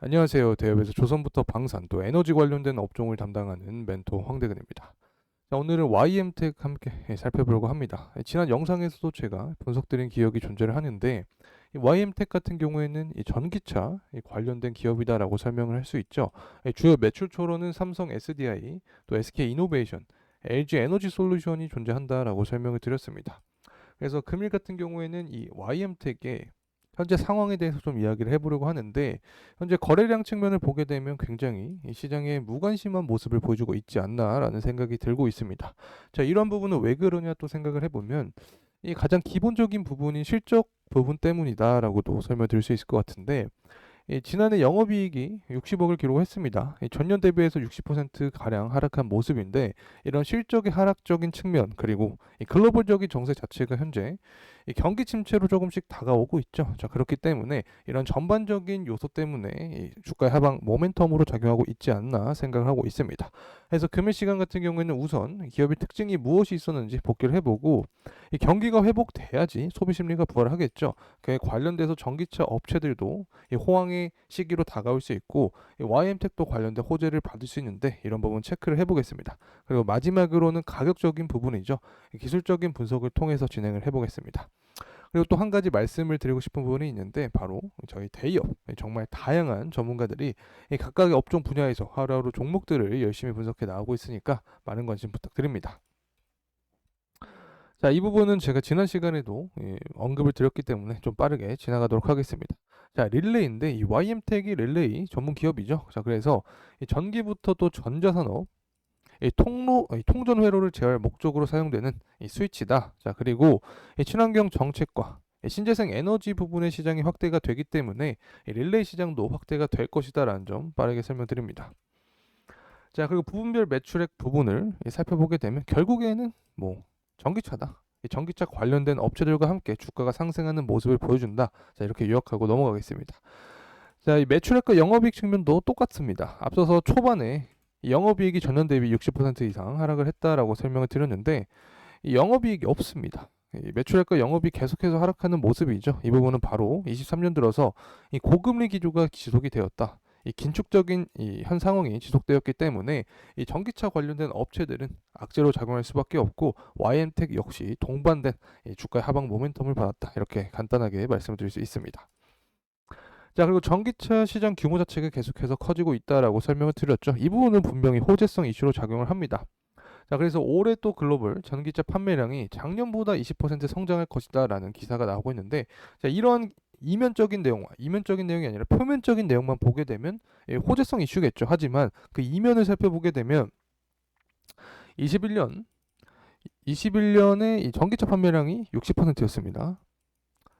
안녕하세요. 대업에서 조선부터 방산 또 에너지 관련된 업종을 담당하는 멘토 황대근입니다. 자, 오늘은 YM텍 함께 살펴보려고 합니다. 지난 영상에서도 제가 분석드린 기업이 존재를 하는데 이 YM텍 같은 경우에는 이 전기차 관련된 기업이다라고 설명을 할 수 있죠. 주요 매출초로는 삼성 SDI, 또 SK 이노베이션, LG 에너지 솔루션이 존재한다라고 설명을 드렸습니다. 그래서 금일 같은 경우에는 이 YM텍의 현재 상황에 대해서 좀 이야기를 해보려고 하는데, 현재 거래량 측면을 보게 되면 굉장히 이 시장에 무관심한 모습을 보여주고 있지 않나라는 생각이 들고 있습니다. 자, 이런 부분은 왜 그러냐 또 생각을 해보면 이 가장 기본적인 부분인 실적 부분 때문이다라고도 설명드릴 수 있을 것 같은데, 지난해 영업이익이 60억을 기록했습니다. 전년 대비해서 60%가량 하락한 모습인데, 이런 실적의 하락적인 측면 그리고 이 글로벌적인 정세 자체가 현재 이 경기 침체로 조금씩 다가오고 있죠. 자, 그렇기 때문에 이런 전반적인 요소 때문에 이 주가의 하방 모멘텀으로 작용하고 있지 않나 생각을 하고 있습니다. 그래서 금일 시간 같은 경우에는 우선 기업의 특징이 무엇이 있었는지 복기를 해보고, 이 경기가 회복돼야지 소비 심리가 부활하겠죠. 그에 관련돼서 전기차 업체들도 이 호황의 시기로 다가올 수 있고, 이 YM텍도 관련된 호재를 받을 수 있는데, 이런 부분 체크를 해보겠습니다. 그리고 마지막으로는 가격적인 부분이죠. 기술적인 분석을 통해서 진행을 해보겠습니다. 그리고 또 한 가지 말씀을 드리고 싶은 부분이 있는데, 바로 저희 대기업 정말 다양한 전문가들이 이 각각의 업종 분야에서 하루하루 종목들을 열심히 분석해 나오고 있으니까 많은 관심 부탁드립니다. 자, 이 부분은 제가 지난 시간에도 언급을 드렸기 때문에 좀 빠르게 지나가도록 하겠습니다. 자, 릴레이인데 이 YM텍이 릴레이 전문 기업이죠. 자, 그래서 이 전기부터 또 전자산업, 이 통전 회로를 제어할 목적으로 사용되는 이 스위치다. 자, 그리고 이 친환경 정책과 이 신재생 에너지 부분의 시장이 확대가 되기 때문에 이 릴레이 시장도 확대가 될 것이다라는 점 빠르게 설명드립니다. 자, 그리고 부분별 매출액 부분을 살펴보게 되면 결국에는 뭐 전기차다. 이 전기차 관련된 업체들과 함께 주가가 상승하는 모습을 보여준다. 자, 이렇게 요약하고 넘어가겠습니다. 자, 이 매출액과 영업이익 측면도 똑같습니다. 앞서서 초반에 이 영업이익이 전년 대비 60% 이상 하락을 했다라고 설명을 드렸는데, 이 영업이익이 없습니다. 이 매출액과 영업이 계속해서 하락하는 모습이죠. 이 부분은 바로 23년 들어서 이 고금리 기조가 지속이 되었다. 이 긴축적인 이 현 상황이 지속되었기 때문에 이 전기차 관련된 업체들은 악재로 작용할 수밖에 없고, YM텍 역시 동반된 이 주가의 하방 모멘텀을 받았다. 이렇게 간단하게 말씀드릴 수 있습니다. 자, 그리고 전기차 시장 규모 자체가 계속해서 커지고 있다라고 설명을 드렸죠. 이 부분은 분명히 호재성 이슈로 작용을 합니다. 자, 그래서 올해 또 글로벌 전기차 판매량이 작년보다 20% 성장할 것이다라는 기사가 나오고 있는데, 자, 이런 이면적인 내용이 아니라 표면적인 내용만 보게 되면 호재성 이슈겠죠. 하지만 그 이면을 살펴보게 되면 21년 21년에 이 전기차 판매량이 60%였습니다.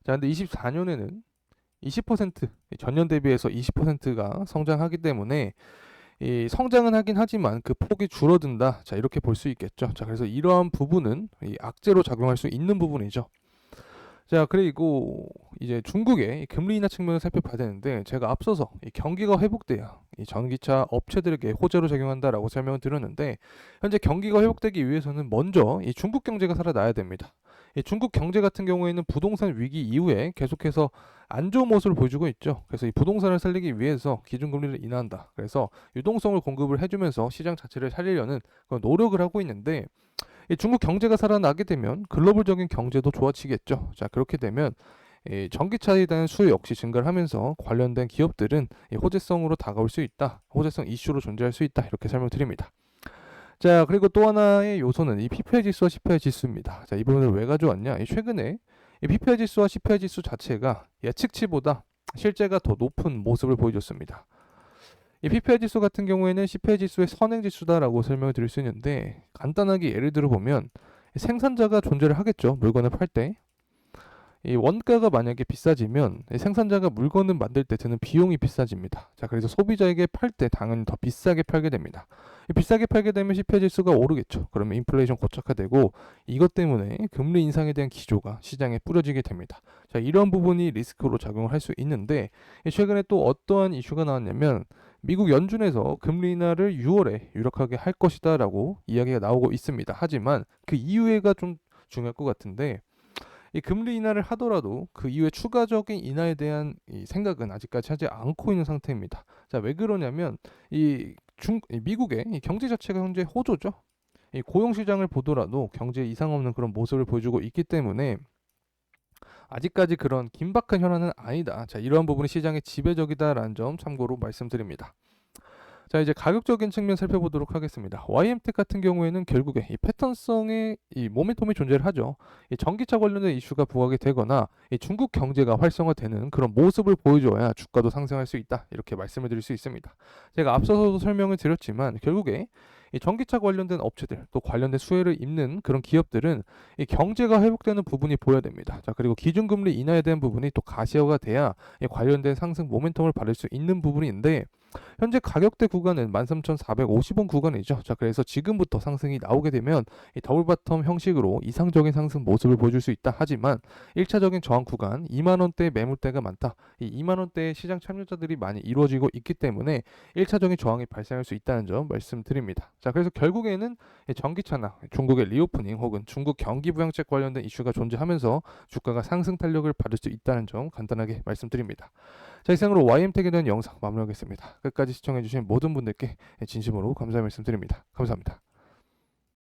자, 근데 24년에는 20% 전년 대비해서 20%가 성장하기 때문에 이 성장은 하긴 하지만 그 폭이 줄어든다. 자, 이렇게 볼 수 있겠죠. 자, 그래서 이러한 부분은 이 악재로 작용할 수 있는 부분이죠. 자, 그리고 이제 중국의 금리 인하 측면을 살펴봐야 되는데, 제가 앞서서 이 경기가 회복돼야 이 전기차 업체들에게 호재로 작용한다라고 설명을 드렸는데, 현재 경기가 회복되기 위해서는 먼저 이 중국 경제가 살아나야 됩니다. 이 중국 경제 같은 경우에는 부동산 위기 이후에 계속해서 안 좋은 모습을 보여주고 있죠. 그래서 이 부동산을 살리기 위해서 기준금리를 인하한다. 그래서 유동성을 공급을 해주면서 시장 자체를 살리려는 그런 노력을 하고 있는데, 이 중국 경제가 살아나게 되면 글로벌적인 경제도 좋아지겠죠. 자, 그렇게 되면 이 전기차에 대한 수요 역시 증가를 하면서 관련된 기업들은 이 호재성으로 다가올 수 있다. 호재성 이슈로 존재할 수 있다. 이렇게 설명드립니다. 자, 그리고 또 하나의 요소는 이 PPI 지수와 CPI 지수입니다. 자, 이 부분을 왜 가져왔냐? 최근에 이 PPI 지수와 CPI 지수 자체가 예측치보다 실제가 더 높은 모습을 보여줬습니다. 이 PPI 지수 같은 경우에는 CPI 지수의 선행 지수다라고 설명을 드릴 수 있는데, 간단하게 예를 들어 보면 생산자가 존재를 하겠죠. 물건을 팔 때. 이 원가가 만약에 비싸지면 생산자가 물건을 만들 때 드는 비용이 비싸집니다. 자, 그래서 소비자에게 팔 때 당연히 더 비싸게 팔게 됩니다. 비싸게 팔게 되면 CPI 지수가 오르겠죠. 그러면 인플레이션 고착화되고, 이것 때문에 금리 인상에 대한 기조가 시장에 뿌려지게 됩니다. 자, 이런 부분이 리스크로 작용을 할 수 있는데, 최근에 또 어떠한 이슈가 나왔냐면 미국 연준에서 금리 인하를 6월에 유력하게 할 것이다라고 이야기가 나오고 있습니다. 하지만 그 이후에가 좀 중요할 것 같은데, 이 금리 인하를 하더라도 그 이후에 추가적인 인하에 대한 이 생각은 아직까지 하지 않고 있는 상태입니다. 자, 왜 그러냐면 이 미국의 이 경제 자체가 현재 호조죠. 이 고용 시장을 보더라도 경제에 이상 없는 그런 모습을 보여주고 있기 때문에 아직까지 그런 긴박한 현안은 아니다. 자, 이러한 부분이 시장의 지배적이다라는 점 참고로 말씀드립니다. 자, 이제 가격적인 측면 살펴보도록 하겠습니다. YM텍 같은 경우에는 결국에 이 패턴성의 이 모멘텀이 존재를 하죠. 이 전기차 관련된 이슈가 부각이 되거나 이 중국 경제가 활성화되는 그런 모습을 보여줘야 주가도 상승할 수 있다. 이렇게 말씀을 드릴 수 있습니다. 제가 앞서서도 설명을 드렸지만 결국에 이 전기차 관련된 업체들 또 관련된 수혜를 입는 그런 기업들은 이 경제가 회복되는 부분이 보여야 됩니다. 자, 그리고 기준금리 인하에 대한 부분이 또 가시화가 돼야 이 관련된 상승 모멘텀을 받을 수 있는 부분인데 현재 가격대 구간은 13,450원 구간이죠. 자, 그래서 지금부터 상승이 나오게 되면 이 더블 바텀 형식으로 이상적인 상승 모습을 보여줄 수 있다. 하지만 1차적인 저항 구간 2만 원대 매물대가 많다. 이 2만 원대의 시장 참여자들이 많이 이루어지고 있기 때문에 1차적인 저항이 발생할 수 있다는 점 말씀드립니다. 자, 그래서 결국에는 이 전기차나 중국의 리오프닝 혹은 중국 경기 부양책 관련된 이슈가 존재하면서 주가가 상승 탄력을 받을 수 있다는 점 간단하게 말씀드립니다. 자, 이상으로 YM텍에 대한 영상 마무리하겠습니다. 끝까지 시청해주신 모든 분들께 진심으로 감사의 말씀드립니다. 감사합니다.